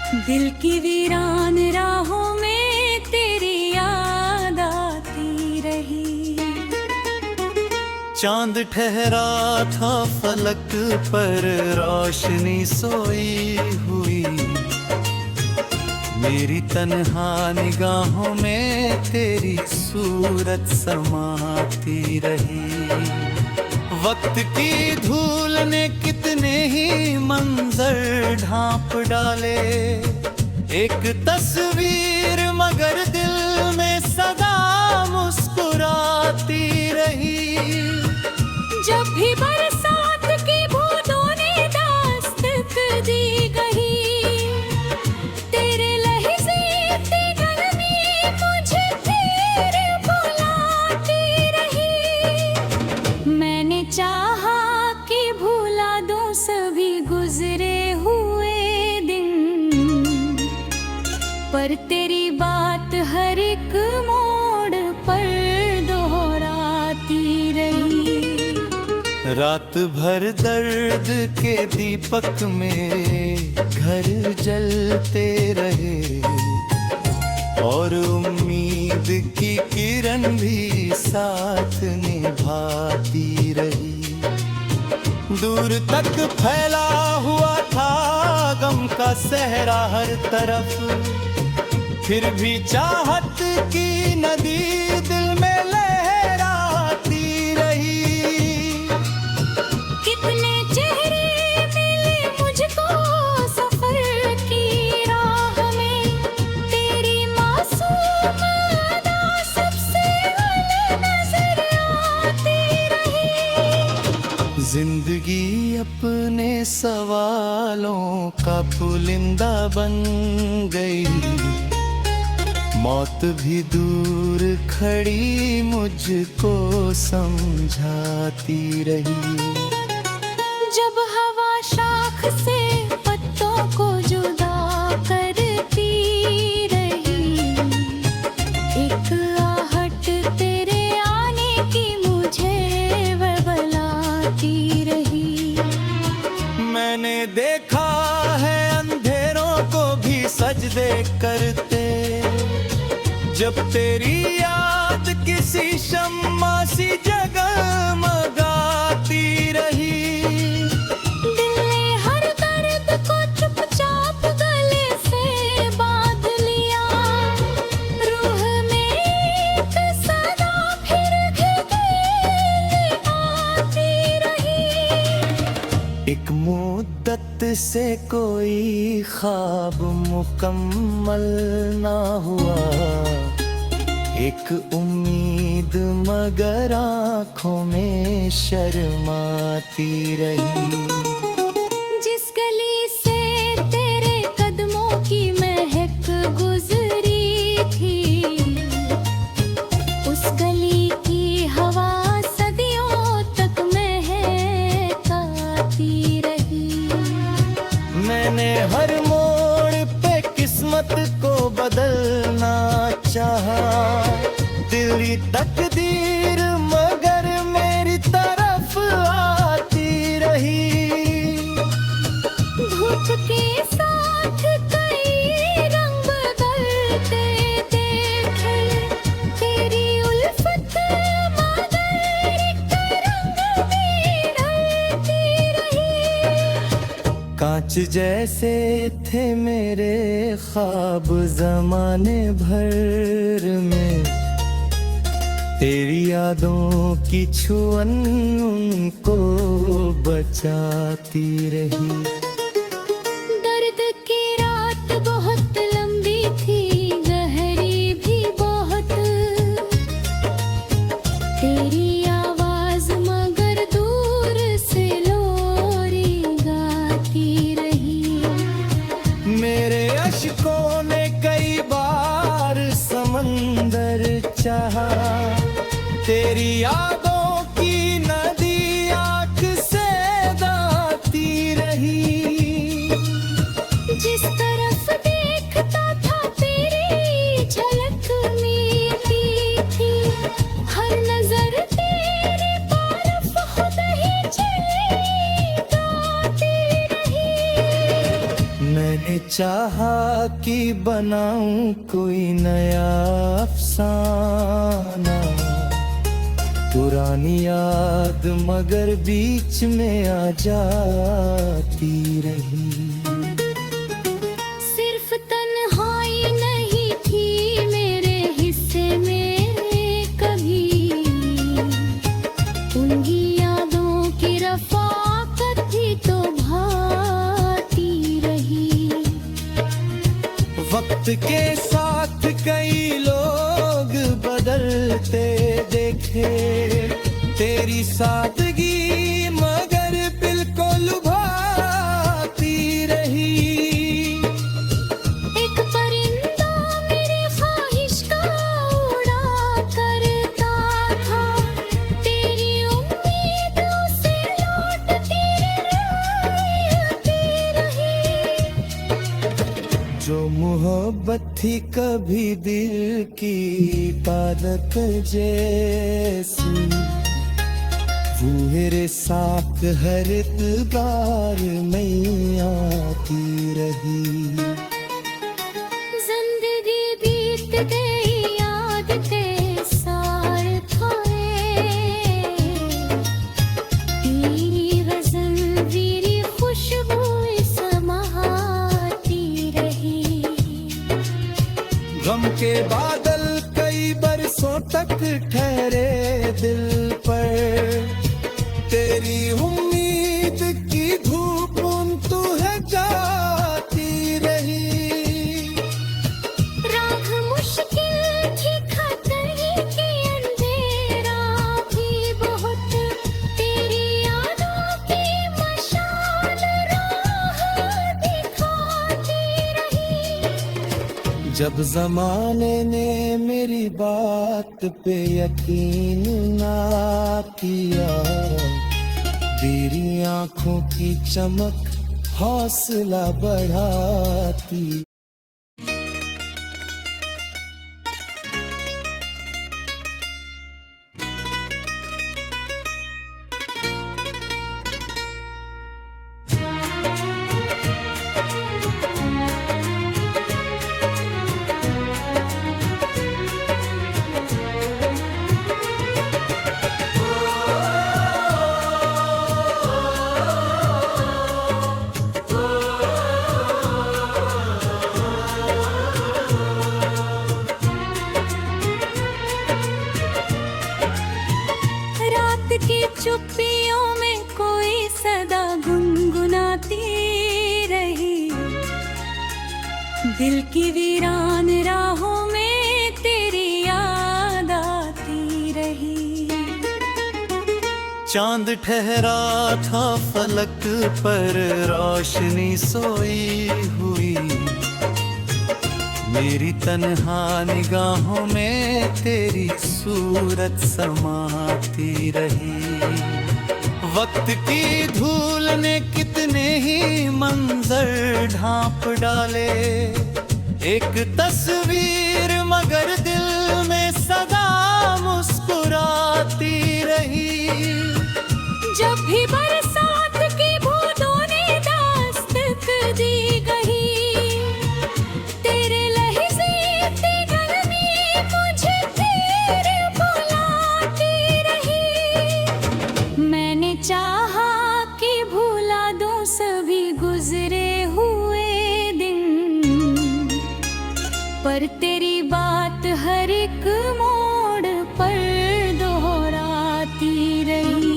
दिल की वीरान राहों में तेरी याद आती रही। चांद ठहरा था फलक पर, रोशनी सोई हुई। मेरी तन्हा निगाहों में तेरी सूरत समाती रही। वक्त की धूल ने कितने ही मंजर ढांप डाले, एक तस्वीर मगर दिल में सदा मुस्कुराती रही। जब भी बरसात की बूंदों ने दास्तक दी गई, तेरे लहज़े की गर्मी मुझे फिर बुलाती रही। मैंने चाहा कि भुला दूं सभी गुजरे हुए दिन, पर तेरी बात हर एक मोड़ पर दोहराती रही। रात भर दर्द के दीपक में घर जलते रहे, और उम्मीद की किरण भी साथ निभाती रही। दूर तक फैला हुआ था गम का सहरा हर तरफ, फिर भी चाहत की नदी दिल में लहराती रही। कितने चेहरे मिले मुझको सफर की राह में, तेरी मासूम अदा सबसे अलग नजर आती रही। जिंदगी अपने सवालों का पुलिंदा बन गई, मौत भी दूर खड़ी मुझको समझाती रही। जब हवा शाख से पत्तों को जुदा करती रही, एक आहट तेरे आने की मुझे बरबलाती रही। मैंने देखा है अंधेरों को भी सजदे करते, जब तेरी याद किसी शम्मा सी जगमगाती रही। दिल ने हर दर्द को चुपचाप गले से बांध लिया, रूह में एक सदा फिर खिलखिली आती रही। एक मुद्दत से कोई ख्वाब मुकम्मल ना हुआ, एक उम्मीद मगर आँखों में शर्माती रही। जिस गली से तेरे कदमों की महक गुजरी थी, उस गली की हवा सदियों तक महकाती रही। मैंने हर मोड़ पे किस्मत को बदलना चाहा, दिली तकदीर मगर मेरी तरफ आती रही। धूप के साथ कई रंग बदलते देखे, तेरी उल्फत मगर एक रंग में ढलती रही। कांच जैसे थे मेरे ख्वाब जमाने भर में, तेरी यादों की छुअन उनको बचाती रही। दर्द की रात बहुत लंबी थी, गहरी भी बहुत, तेरी आवाज मगर दूर से लोरी गाती रही। मेरे अश्कों ने कई बार समंदर चाहा, तेरी यादों की नदी आँख से दाती रही। जिस तरफ देखता था तेरी झलक मिलती थी, हर नजर तेरी तरफ खुद ही चली गाती रही। मैंने चाहा कि बनाऊं कोई नया अफसाना, पुरानी याद मगर बीच में आ जाती रही। सिर्फ तन्हाई नहीं थी मेरे हिस्से में कभी, उनकी यादों की रफाकत भी तो भाती रही। वक्त के साथ कई लोग बदलते देखे, तेरी सादगी मगर बिल्कुल लुभाती रही। एक परिंदा मेरी ख्वाहिश का उड़ा करता था, तेरी उम्मीदों से लौटती रही। जो मोहब्बत थी कभी दिल की पालक जैसी, वो मेरे साथ हर बार में आती रही। जिंदगी बीत गई याद के सार खाए, तेरी गज़ल तेरी खुशबू समाती रही। गम के बादल कई बरसों तक ठहरे दिल पर, तेरी उम्मीद की धूप तू है जाती रही। राह मुश्किल थी खतरे की, अंधेरा भी बहुत, तेरी यादों की मशाल राह दिखाती रही। जब जमाने ने मेरी बात पे यकीन ना किया, तेरी आंखों की चमक हौसला बढ़ाती। की चुप्पियों में कोई सदा गुनगुनाती रही, दिल की वीरान राहों में तेरी याद आती रही। चांद ठहरा था फलक पर, रोशनी सोई हुई, मेरी तन्हा निगाहों में तेरी सूरत समाती रही। वक्त की धूल ने कितने ही मंजर ढांप डाले, एक तस्वीर मगर दिल में सदा मुस्कुराती रही। जब भी बरसात की बूंदों ने दास्तक दी गई, तेरे लहज़े की गर्मी मुझे फिर बुलाती रही। मैंने चाहा कि भुला दूं सभी गुजरे हुए दिन, पर तेरी बात हर एक मोड़ पर दोहराती रही।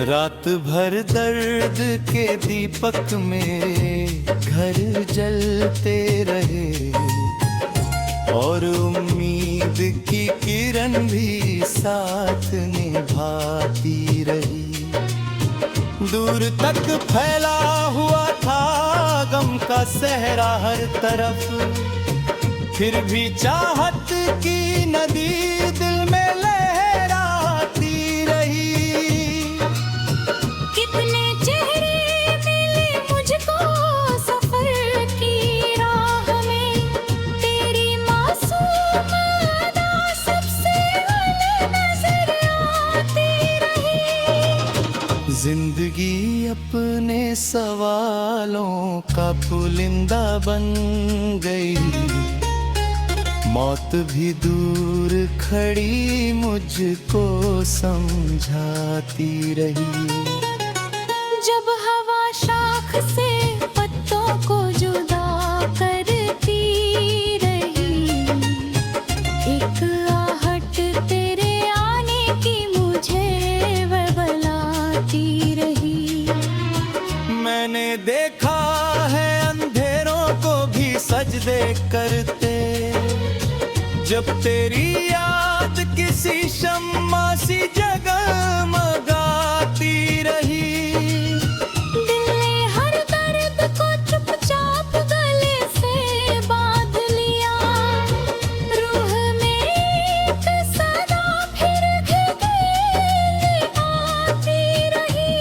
रात भर दर्द के दीपक में घर जलते रहे, और उम्मीद की किरण भी साथ निभाती रही। दूर तक फैला हुआ था गम का सहरा हर तरफ, फिर भी चाहत की नदी दिल में लहराती रही। कितने चेहरे मिले मुझको सफर की राह में, तेरी मासूम अदा सबसे अलग नजर आती रही। जिंदगी अपने सवालों का पुलिंदा बन गई, मौत भी दूर खड़ी मुझको समझाती रही। जब हवा शाख से पत्तों को जुदा करती रही, एक आहट तेरे आने की मुझे बरबलाती रही। मैंने देखा है अंधेरों को भी सजदे करते, जब तेरी याद किसी शम्मा सी जगमगाती रही। दिल ने हर दर्द को चुपचाप गले से बांध लिया, रूह में एक सदा फिर घिघिर आती रही।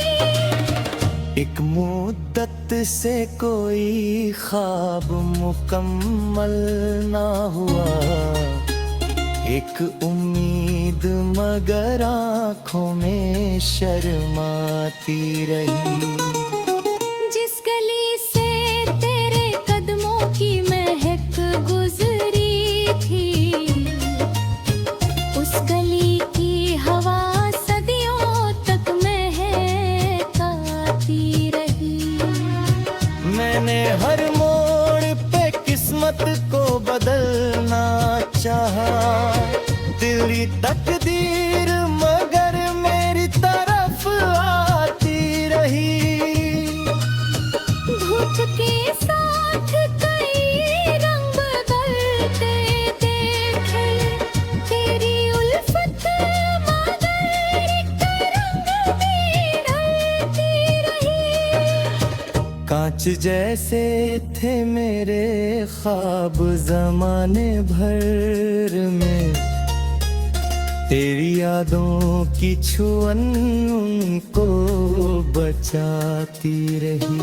एक मुद्दत से कोई ख्वाब मुकम्मल ना हुआ, एक उम्मीद मगर आँखों में शर्माती रही। जिस गली से तेरे कदमों की महक गुजरी थी, उस गली की हवा सदियों तक महकाती रही। मैंने हर मोड़ पे किस्मत को बदलना चाहा, दिली तकदीर मगर मेरी तरफ आती रही। धूप के साथ कई रंग बदलते देखे, तेरी उल्फत मगर एक रंग में ढलती रही। कांच जैसे थे मेरे ख्वाब ज़माने भर में, तेरी यादों की छुअन उनको बचाती रही।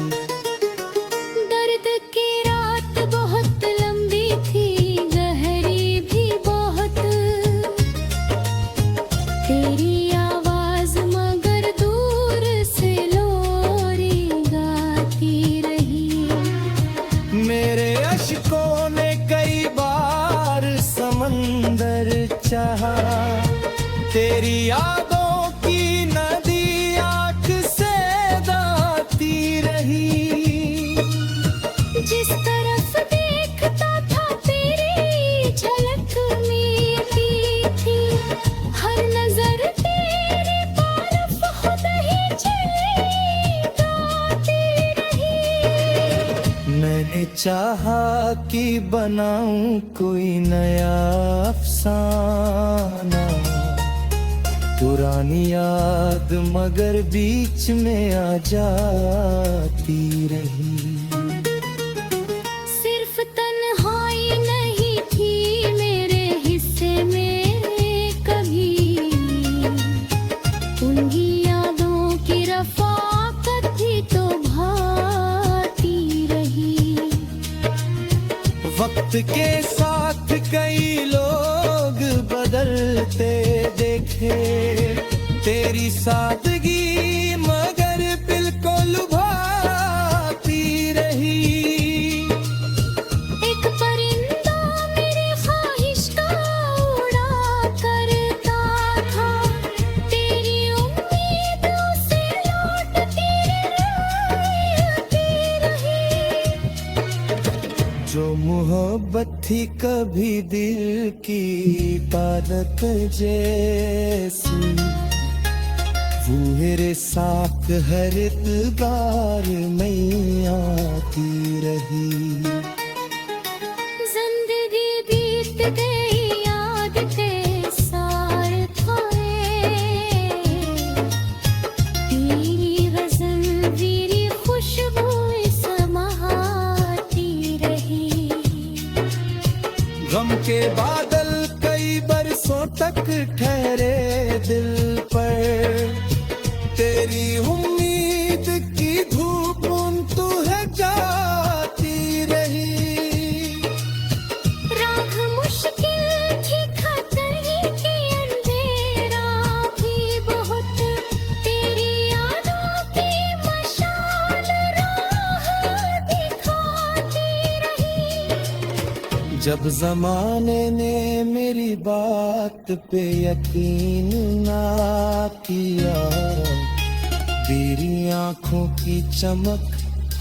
दर्द की रात बहुत लंबी थी, गहरी भी बहुत, तेरी आवाज मगर दूर से लोरी गाती रही। मेरे अश्कों ने कई बार समंदर चाहा, तेरी यादों की नदी आँख से दाती रही। जिस तरफ देखता था तेरी झलक मिलती थी, हर नजर तेरी तरफ खुद ही चली गाती रही। मैंने चाहा कि बनाऊं कोई नया अफसाना, पुरानी याद मगर बीच में आ जाती रही। सिर्फ तन्हाई नहीं थी मेरे हिस्से में कभी, उन्हीं यादों की रफ़ाकत भी तो भाती रही। वक्त के साथ कई लोग बदलते देखे, तेरी सादगी मगर दिल को लुभाती रही। एक परिंदा मेरी ख्वाहिश का उड़ा करता था, तेरी उम्मीद उसे लौटती रही। जो मोहब्बत थी कभी दिल की इबादत जैसी, वो मेरे साथ हर इतबार में आती रही। जिंदगी बीत गई याद के सार खोए, तेरी गज़ल तेरी खुशबू समाती रही। गम के बादल कई बरसों तक ठहरे दिल पर, तेरी उम्मीद की धूप तू है जाती रही। राह मुश्किल थी खतरे की, अंधेरा भी बहुत, तेरी यादों की मशाल राह दिखा जब जमाने ने मेरी बात पे यकीन ना किया, तेरी आंखों की चमक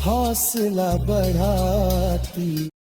हौसला बढ़ाती।